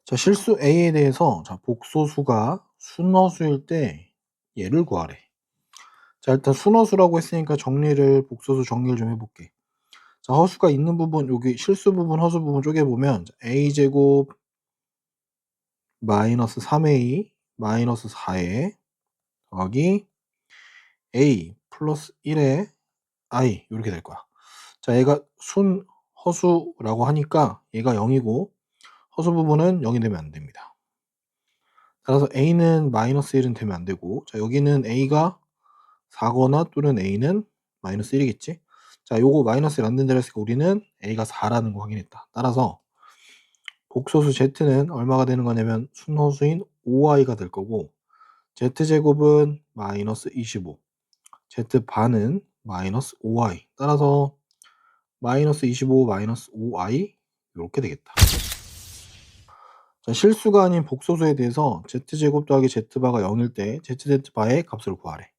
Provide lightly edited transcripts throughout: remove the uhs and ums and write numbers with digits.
자, 실수 A에 대해서 복소수가 순허수일 때 얘를 구하래. 자, 일단 순허수라고 했으니까 복소수 정리를 좀 해볼게. 자, 허수가 있는 부분, 여기 실수 부분, 허수 부분 쪼개보면 A제곱 마이너스 3A 마이너스 4에 더하기 A 플러스 1에 I 이렇게 될 거야. 자, 얘가 순허수라고 하니까 얘가 0이고 허수 부분은 0이 되면 안 됩니다. 따라서 A는 마이너스 1은 되면 안 되고, 자, 여기는 A가 4거나 또는 A는 마이너스 1이겠지? 자, 요거 마이너스 1 안 된다 했으니까 우리는 A가 4라는 거 확인했다. 따라서 복소수 Z는 얼마가 되는 거냐면 순허수인 5i가 될 거고, Z제곱은 마이너스 25, Z반은 마이너스 5i. 따라서 마이너스 25 마이너스 5i 이렇게 되겠다. 자, 실수가 아닌 복소수에 대해서 Z제곱 더하기 Z바가 0일 때 ZZ바의 값을 구하래.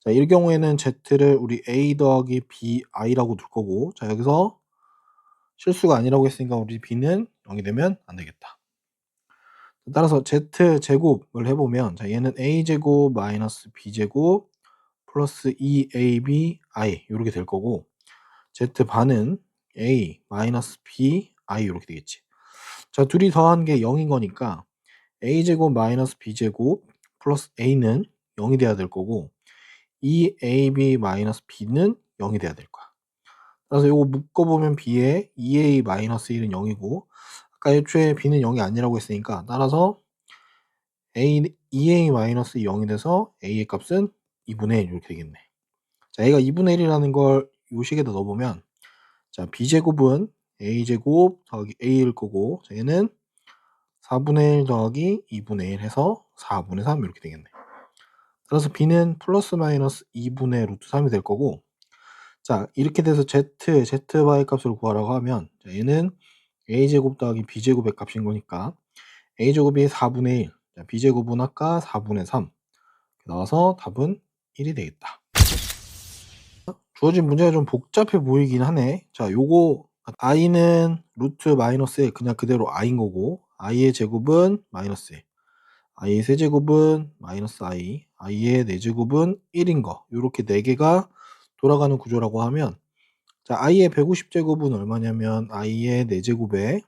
자, 이 경우에는 Z를 우리 A 더하기 BI라고 둘 거고, 자, 여기서 실수가 아니라고 했으니까 우리 B는 0이 되면 안 되겠다. 따라서 Z제곱을 해보면, 자, 얘는 A제곱 마이너스 B제곱 플러스 2ABI 이렇게 될 거고, Z반은 A 마이너스 BI 이렇게 되겠지. 자, 둘이 더한 게 0인 거니까 A제곱 마이너스 B제곱 플러스 A는 0이 돼야 될 거고, 2AB 마이너스 B는 0이 돼야 될 거야. 그래서 이거 묶어보면 B에 2A 마이너스 1은 0이고, 아까 애초에 B는 0이 아니라고 했으니까, 따라서 A, 2A 마이너스 0이 돼서 A의 값은 2분의 1 이렇게 되겠네. 자, A가 2분의 1이라는 걸 요 식에다 넣어보면, 자, B제곱은 A제곱 더하기 A일 거고, 자, 얘는 4분의 1 더하기 2분의 1 해서 4분의 3 이렇게 되겠네. 따라서 B는 플러스 마이너스 2분의 루트 3이 될 거고, 자, 이렇게 돼서 Z바의 값을 구하라고 하면, 자, 얘는 A제곱 더하기 B제곱의 값인 거니까 A제곱이 4분의 1, 자, B제곱은 아까 4분의 3 나와서 답은 1이 되겠다. 주어진 문제가 좀 복잡해 보이긴 하네. 자, 요거 i는 루트 마이너스 1 그냥 그대로 i인 거고, i의 제곱은 마이너스 1, i의 세제곱은 마이너스 i, i의 4제곱은 1인 거, 요렇게 4개가 돌아가는 구조라고 하면, 자, i의 150제곱은 얼마냐면 i의 4제곱에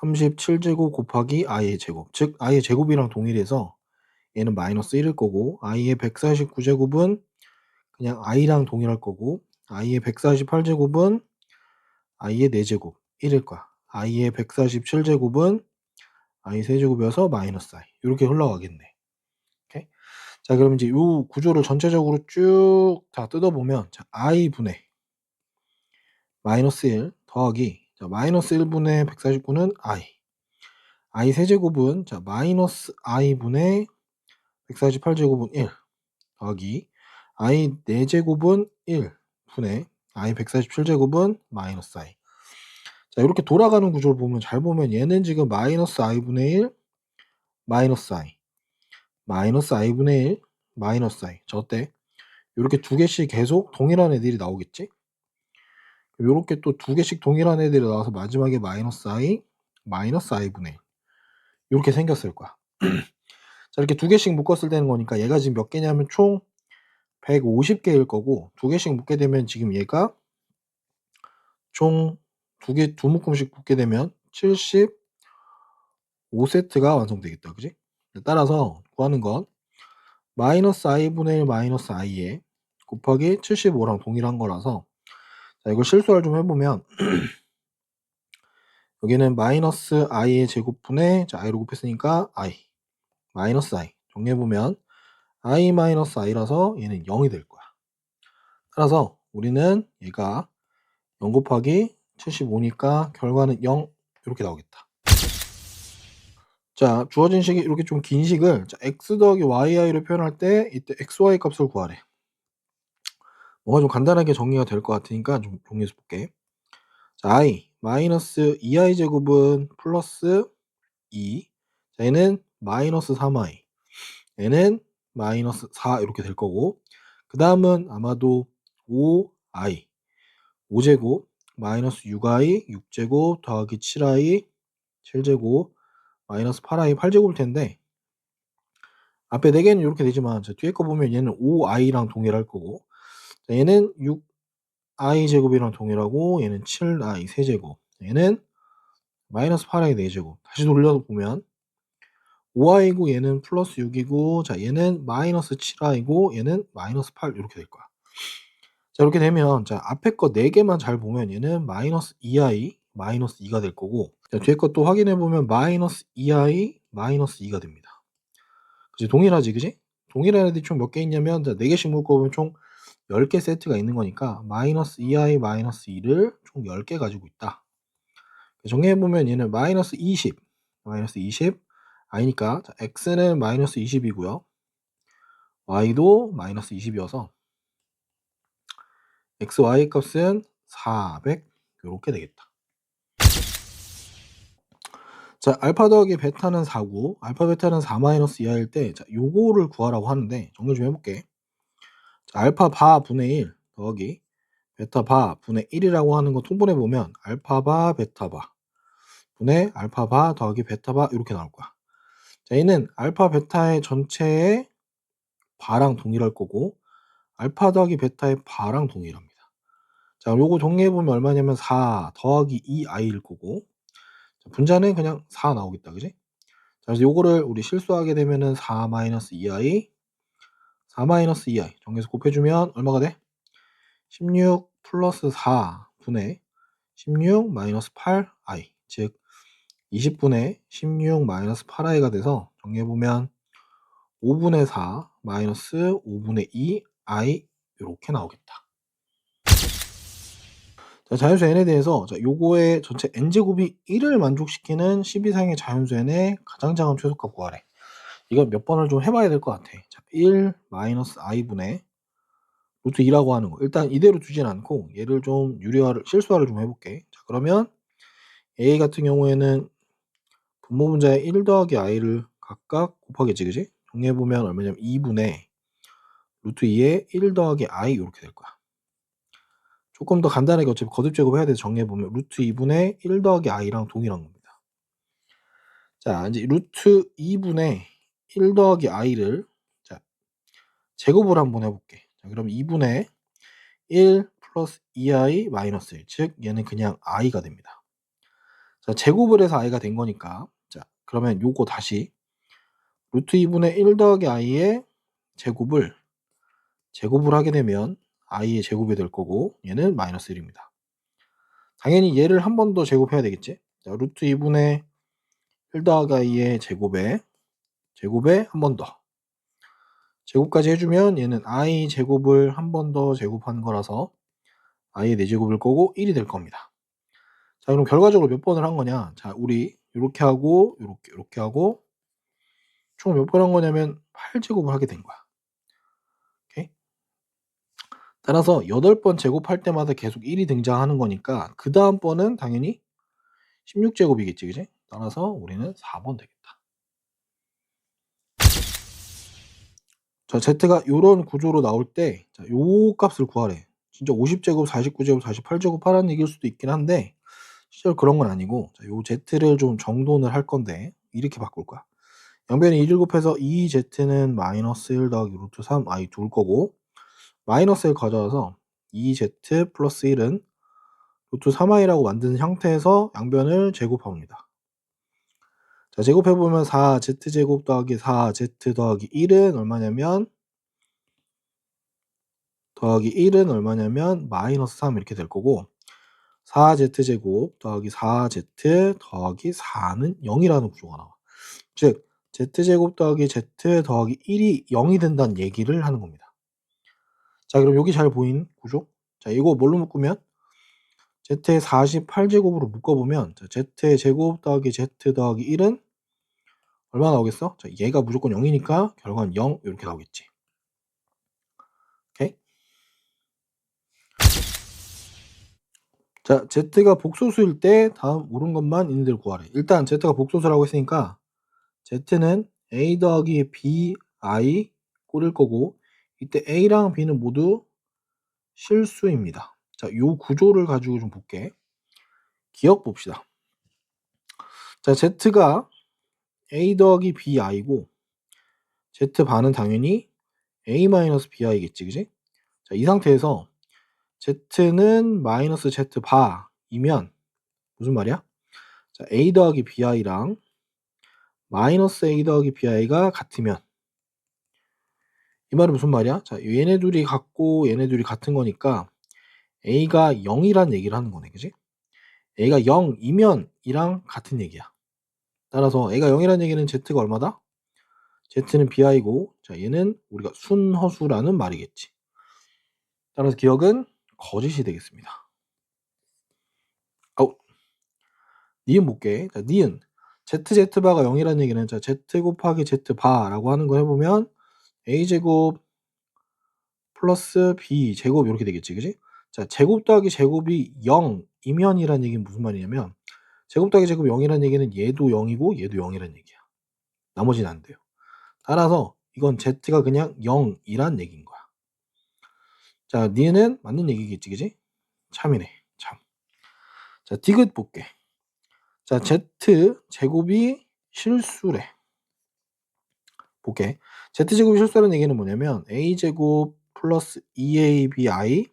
37제곱 곱하기 i의 제곱, 즉 i의 제곱이랑 동일해서 얘는 마이너스 1일 거고, i의 149제곱은 그냥 i랑 동일할 거고, i의 148제곱은 i의 4제곱 1일 거야. i의 147제곱은 i 세제곱이어서 마이너스 i 이렇게 흘러가겠네. 오케이? 자, 그럼 이제 이 구조를 전체적으로 쭉 다 뜯어보면, 자, i분의 마이너스 1 더하기, 자, 마이너스 1분의 149는 i 세제곱은, 자, 마이너스 i분의 148제곱은 1 더하기 i 4제곱은 1 분의 i 147제곱은 마이너스 i. 자, 이렇게 돌아가는 구조를 보면, 잘 보면 얘는 지금 마이너스 i분의 1 마이너스 i 마이너스 i분의 1 마이너스 i. 저 어때? 이렇게 두 개씩 계속 동일한 애들이 나오겠지? 이렇게 또 두 개씩 동일한 애들이 나와서 마지막에 마이너스 i 마이너스 i분의 1 이렇게 생겼을 거야. 자, 이렇게 두 개씩 묶었을 때는 거니까 얘가 지금 몇 개냐면 총 150개일 거고, 두 개씩 묶게 되면 지금 얘가 총 두 묶음씩 묶게 되면 75세트가 완성되겠다. 그지? 따라서 구하는 건 마이너스 i분의 1 마이너스 i에 곱하기 75랑 동일한 거라서, 자, 이걸 실수를 좀 해보면 여기는 마이너스 i의 제곱분의, 자, i로 곱했으니까 i 마이너스 i 정리해보면 i 마이너스 i라서 얘는 0이 될 거야. 따라서 우리는 얘가 0 곱하기 75니까 결과는 0 이렇게 나오겠다. 자, 주어진 식이 이렇게 좀 긴 식을, 자, x 더하기 yi로 표현할 때 이때 xy 값을 구하래. 뭔가 좀 간단하게 정리가 될 것 같으니까 좀 정리해서 볼게. 자, i 마이너스 2i 제곱은 플러스 2, 자, 얘는 마이너스 3i, 얘는 마이너스 4 이렇게 될 거고, 그 다음은 아마도 5i 5제곱 마이너스 6i 6제곱 더하기 7i 7제곱 마이너스 8i 8제곱일 텐데 앞에 4개는 이렇게 되지만 자, 뒤에 거 보면 얘는 5i랑 동일할 거고 자, 얘는 6i 제곱이랑 동일하고 얘는 7i 세제곱 얘는 마이너스 8i 4제곱 다시 돌려서 보면 5i고 얘는 플러스 6이고 자 얘는 마이너스 7i고 얘는 마이너스 8 이렇게 될 거야. 자 이렇게 되면 자 앞에 거 4개만 잘 보면 얘는 마이너스 2i 마이너스 2가 될 거고 자 뒤에 것도 확인해 보면 마이너스 2i 마이너스 2가 됩니다. 그치 동일하지 그지? 동일한 애들이 총 몇 개 있냐면 자 4개씩 묶어 보면 총 10개 세트가 있는 거니까 마이너스 2i 마이너스 2를 총 10개 가지고 있다. 정리해 보면 얘는 마이너스 20 마이너스 20 i니까 자, x는 마이너스 20이고요. y도 마이너스 20이어서 x, y 값은 400 요렇게 되겠다. 자, 알파 더하기 베타는 4고 알파 베타는 4 마이너스 이하일 때 자, 요거를 구하라고 하는데 정리 좀 해볼게. 자, 알파 바 분의 1 더하기 베타 바 분의 1이라고 하는 거 통분해 보면 알파 바 베타 바 분의 알파 바 더하기 베타 바 이렇게 나올 거야. 자, 얘는 알파 베타의 전체의 바랑 동일할 거고 알파 더하기 베타의 바랑 동일합니다. 자, 요거 정리해 보면 얼마냐면 4 더하기 2i일 거고 자, 분자는 그냥 4 나오겠다. 그지? 자, 그래서 요거를 우리 실수하게 되면은 4 마이너스 2i 4 마이너스 2i 정리해서 곱해주면 얼마가 돼? 16 플러스 4 분의 16 마이너스 8i 즉 20분의 16 마이너스 8i가 돼서 정리해보면 5분의 4 마이너스 5분의 2i 이렇게 나오겠다. 자, 자연수 n에 대해서 자, 요거의 전체 n제곱이 1을 만족시키는 10 이상의 자연수 n의 가장 작은 최소값 구하래. 이거 몇 번을 좀 해봐야 될 것 같아. 자, 1 마이너스 i분의 루트 2라고 하는 거. 일단 이대로 두진 않고 얘를 좀 유리화를 실수화를 좀 해볼게. 자, 그러면 a 같은 경우에는 분모 분자에 1 더하기 i를 각각 곱하겠지, 그지? 정리해보면 얼마냐면 2분의 루트 2에 1 더하기 i 이렇게 될 거야. 조금 더 간단하게 어차피 거듭 제곱해야 돼서 정리해보면 루트 2분의 1 더하기 i랑 동일한 겁니다. 자, 이제 루트 2분의 1 더하기 i를 자, 제곱을 한번 해볼게. 자, 그럼 2분의 1 플러스 2i 마이너스 1, 즉 얘는 그냥 i가 됩니다. 자, 제곱을 해서 i가 된 거니까 자, 그러면 요거 다시 루트 2분의 1 더하기 i의 제곱을 하게 되면 i의 제곱이 될 거고 얘는 마이너스 1입니다. 당연히 얘를 한 번 더 제곱해야 되겠지. 자, 루트 2분의 1 더하기 i의 제곱에 한 번 더 제곱까지 해주면 얘는 i 제곱을 한 번 더 제곱한 거라서 i의 4제곱일 거고 1이 될 겁니다. 자, 그럼 결과적으로 몇 번을 한 거냐? 자, 우리 이렇게 하고 이렇게 하고 총 몇 번 한 거냐면 8제곱을 하게 된 거야. 오케이? 따라서 8번 제곱할 때마다 계속 1이 등장하는 거니까 그 다음 번은 당연히 16제곱이겠지, 그지? 따라서 우리는 4번 되겠다. 자, z가 요런 구조로 나올 때 자, 요 값을 구하래. 진짜 50제곱, 49제곱, 48제곱 하라는 얘기일 수도 있긴 한데 실제로 그런 건 아니고 자, 요 z를 좀 정돈을 할 건데 이렇게 바꿀 거야. 양변에 2를 곱해서 2z는 마이너스 1 더하기 루트 3i 둘 거고 마이너스 1 가져와서 2z 플러스 1은 루트 3i라고 만드는 형태에서 양변을 제곱합니다. 자, 제곱해보면 4z제곱 더하기 4z 더하기 1은 얼마냐면 마이너스 3 이렇게 될 거고 4z제곱 더하기 4z 더하기 4는 0이라는 구조가 나와. 즉 z제곱 더하기 z 더하기 1이 0이 된다는 얘기를 하는 겁니다. 자, 그럼 여기 잘 보이는 구조? 자, 이거 뭘로 묶으면 z의 48제곱으로 묶어보면 자, z의 제곱 더하기 z 더하기 1은 얼마 나오겠어? 자, 얘가 무조건 0이니까 결과는 0 이렇게 나오겠지. 오케이? 자, z가 복소수일 때 다음 옳은 것만 있는 대로 구하래. 일단 z가 복소수라고 했으니까 z는 a 더하기 b i 꼴일 거고 이때 a랑 b는 모두 실수입니다. 자, 요 구조를 가지고 좀 볼게. 기억 봅시다. 자, z가 a 더하기 bi고 z 반은 당연히 a 마이너스 bi겠지, 그지? 자, 이 상태에서 z는 마이너스 z 바이면 무슨 말이야? 자, a 더하기 bi랑 마이너스 a 더하기 bi가 같으면 이 말은 무슨 말이야? 자, 얘네 둘이 같고 얘네 둘이 같은 거니까 a가 0이란 얘기를 하는 거네, 그지? a가 0이면 이랑 같은 얘기야. 따라서 a가 0이란 얘기는 z가 얼마다? z는 bi고, 자, 얘는 우리가 순허수라는 말이겠지. 따라서 기억은 거짓이 되겠습니다. 니은 볼게. 자, 니은 z바가 0이라는 얘기는 자, z 곱하기 z바라고 하는 거 해보면 a제곱 플러스 b제곱 이렇게 되겠지, 그지? 자, 제곱 더하기 제곱이 0이면이란 얘기는 무슨 말이냐면 제곱 더하기 제곱 0이란 얘기는 얘도 0이고 얘도 0이란 얘기야. 나머지는 안 돼요. 따라서 이건 z가 그냥 0이란 얘기인 거야. 자, 니은은 맞는 얘기겠지, 그지? 참이네, 참. 자, 디귿 볼게. 자, z 제곱이 실수래. 볼게. z제곱이 실수라는 얘기는 뭐냐면 a제곱 플러스 2abi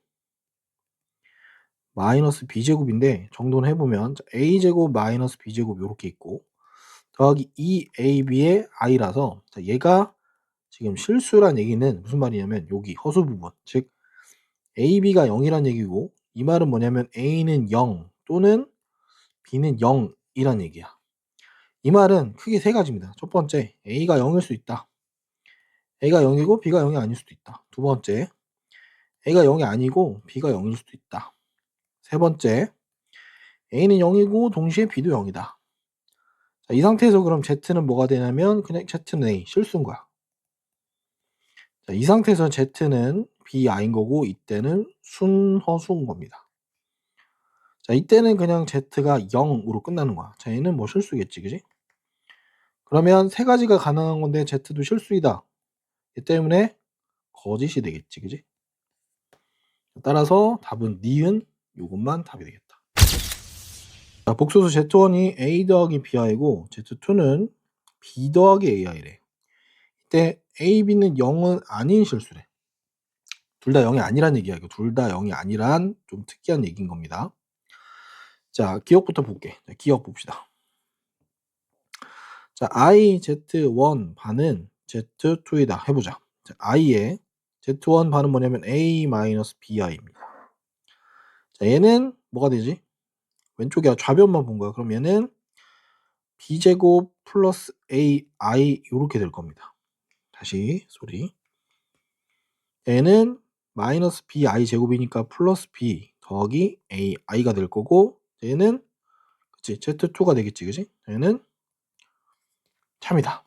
마이너스 b제곱인데 정돈을 해보면 a제곱 마이너스 b제곱 이렇게 있고 더하기 2ab의 i라서 자, 얘가 지금 실수란 얘기는 무슨 말이냐면 여기 허수 부분, 즉 ab가 0이란 얘기고 이 말은 뭐냐면 a는 0 또는 b는 0이란 얘기야. 이 말은 크게 세 가지입니다. 첫 번째, a가 0일 수 있다. a가 0이고 b가 0이 아닐 수도 있다. 두 번째, a가 0이 아니고 b가 0일 수도 있다. 세 번째, a는 0이고 동시에 b도 0이다. 자, 이 상태에서 그럼 z는 뭐가 되냐면 그냥 z는 a, 실수인 거야. 자, 이 상태에서 z는 bi인 거고 이때는 순허수인 겁니다. 자, 이때는 그냥 z가 0으로 끝나는 거야. 자, 얘는 뭐 실수겠지, 그지? 그러면 세 가지가 가능한 건데 z도 실수이다. 이 때문에 거짓이 되겠지, 그지? 따라서 답은 니은 요것만 답이 되겠다. 자, 복소수 z1이 a 더하기 bi이고 z2는 b 더하기 ai래. 이때 a, b는 0은 아닌 실수래. 둘 다 0이 아니란 얘기야. 둘 다 0이 아니란 좀 특이한 얘기인 겁니다. 자, 기억부터 볼게. 자, 기억 봅시다. 자, i z1 반은 z2이다 해보자. 자, i의 z1 반은 뭐냐면 a 마이너스 bi입니다. 자, 얘는 뭐가 되지? 왼쪽에 좌변만 본 거야. 그럼 얘는 b제곱 플러스 ai 이렇게 될 겁니다. 다시 소리. 얘는 마이너스 bi 제곱이니까 플러스 b 더하기 ai가 될 거고 얘는 그치 z2가 되겠지, 그지? 얘는 참이다.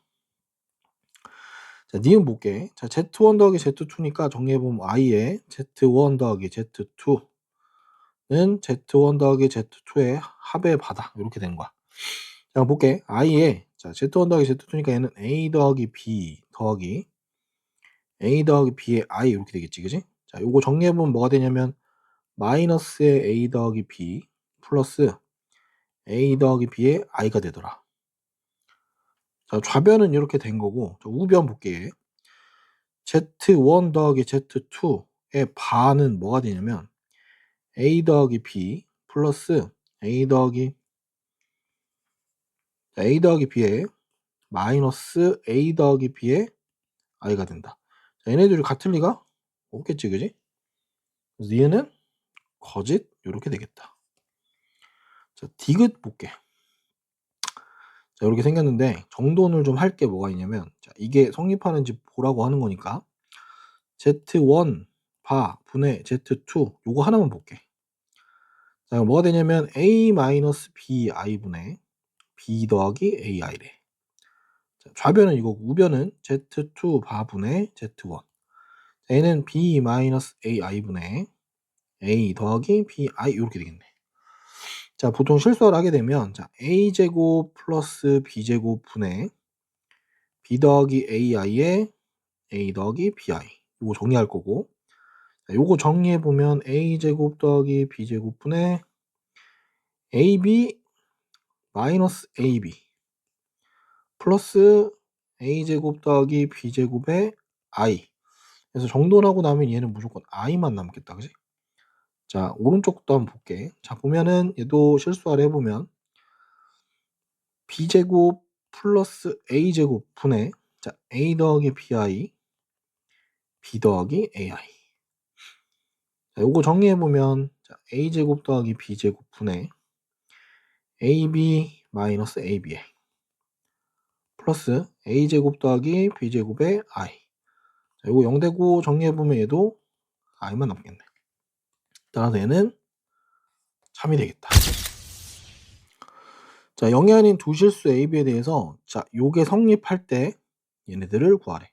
자, 니은 볼게. 자, z1 더하기 z2니까 정리해보면 i의 z1 더하기 z2는 z1 더하기 z2의 합의 바다 이렇게 된 거야. 자, 볼게. i의 자, z1 더하기 z2니까 얘는 a 더하기 b 더하기 a 더하기 b의 i 이렇게 되겠지, 그지? 자, 요거 정리해보면 뭐가 되냐면 마이너스의 a 더하기 b 플러스 a 더하기 b의 i가 되더라. 자, 좌변은 이렇게 된 거고 자, 우변 볼게. z1 더하기 z2의 반은 뭐가 되냐면 a 더하기 b 플러스 a 더하기 b의 마이너스 a 더하기 b의 i가 된다. 자, 얘네들이 같을 리가 없겠지, 그지? 그래서 얘는 거짓 이렇게 되겠다. 자, 디귿 볼게. 자, 이렇게 생겼는데 정돈을 좀 할 게 뭐가 있냐면 자, 이게 성립하는지 보라고 하는 거니까 z1 바 분의 z2 요거 하나만 볼게. 자, 뭐가 되냐면 a-bi 분의 b 더하기 ai래. 자, 좌변은 이거고 우변은 z2 바 분의 z1. 자, 얘는 b-ai 분의 a 더하기 bi 이렇게 되겠네. 자, 보통 실수를 하게 되면 자, a제곱 플러스 b제곱 분의 b 더하기 ai의 a 더하기 bi 이거 정리할 거고 자, 요거 정리해 보면 a제곱 더하기 b제곱 분의 ab 마이너스 ab 플러스 a제곱 더하기 b제곱의 i. 그래서 정돈하고 나면 얘는 무조건 i만 남겠다. 그지? 자, 오른쪽도 한번 볼게. 자, 보면은 얘도 실수를 해보면 b제곱 플러스 a제곱 분의 자, a 더하기 bi b 더하기 ai. 자, 요거 정리해보면 자, a제곱 더하기 b제곱 분의 ab 마이너스 aba 플러스 a제곱 더하기 b제곱의 i. 자, 요거 0되고 정리해보면 얘도 i만 남겠네. 따라서 얘는 3이 되겠다. 자, 0이 아닌 두 실수 a, b에 대해서 자, 요게 성립할 때 얘네들을 구하래.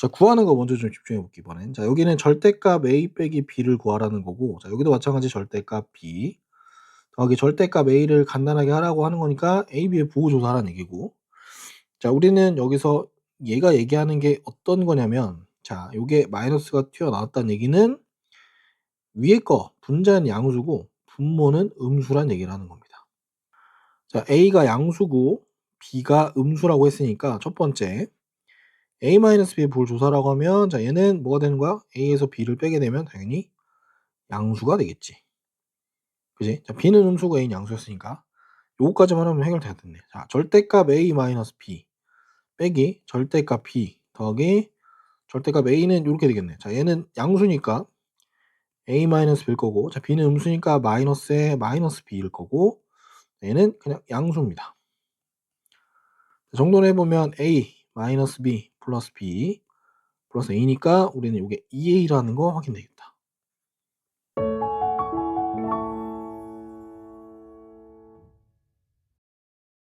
자, 구하는 거 먼저 좀 집중해 볼게 이번엔. 자, 여기는 절대값 a 빼기 b를 구하라는 거고, 자, 여기도 마찬가지 절대값 b 더하기 절대값 a를 간단하게 하라고 하는 거니까 a, b의 부호조사라는 얘기고. 자, 우리는 여기서 얘가 얘기하는 게 어떤 거냐면, 자, 요게 마이너스가 튀어나왔다는 얘기는 위에 거 분자는 양수고 분모는 음수란 얘기를 하는 겁니다. 자, a가 양수고 b가 음수라고 했으니까 첫 번째 a-b의 부호조사라고 하면 자, 얘는 뭐가 되는 거야? a에서 b를 빼게 되면 당연히 양수가 되겠지. 그지? 자, b는 음수고 a는 양수였으니까 요거까지만 하면 해결돼야 되네. 자, 절대값 a-b 빼기 절대값 b 더하기 절대값 a는 이렇게 되겠네. 자, 얘는 양수니까 a-b일 거고, 자, b는 음수니까 마이너스에 마이너스 b일 거고, 얘는 그냥 양수입니다. 정돈해 보면 a 마이너스 b 플러스 b 플러스 a니까 우리는 이게 2a라는 거 확인되겠다.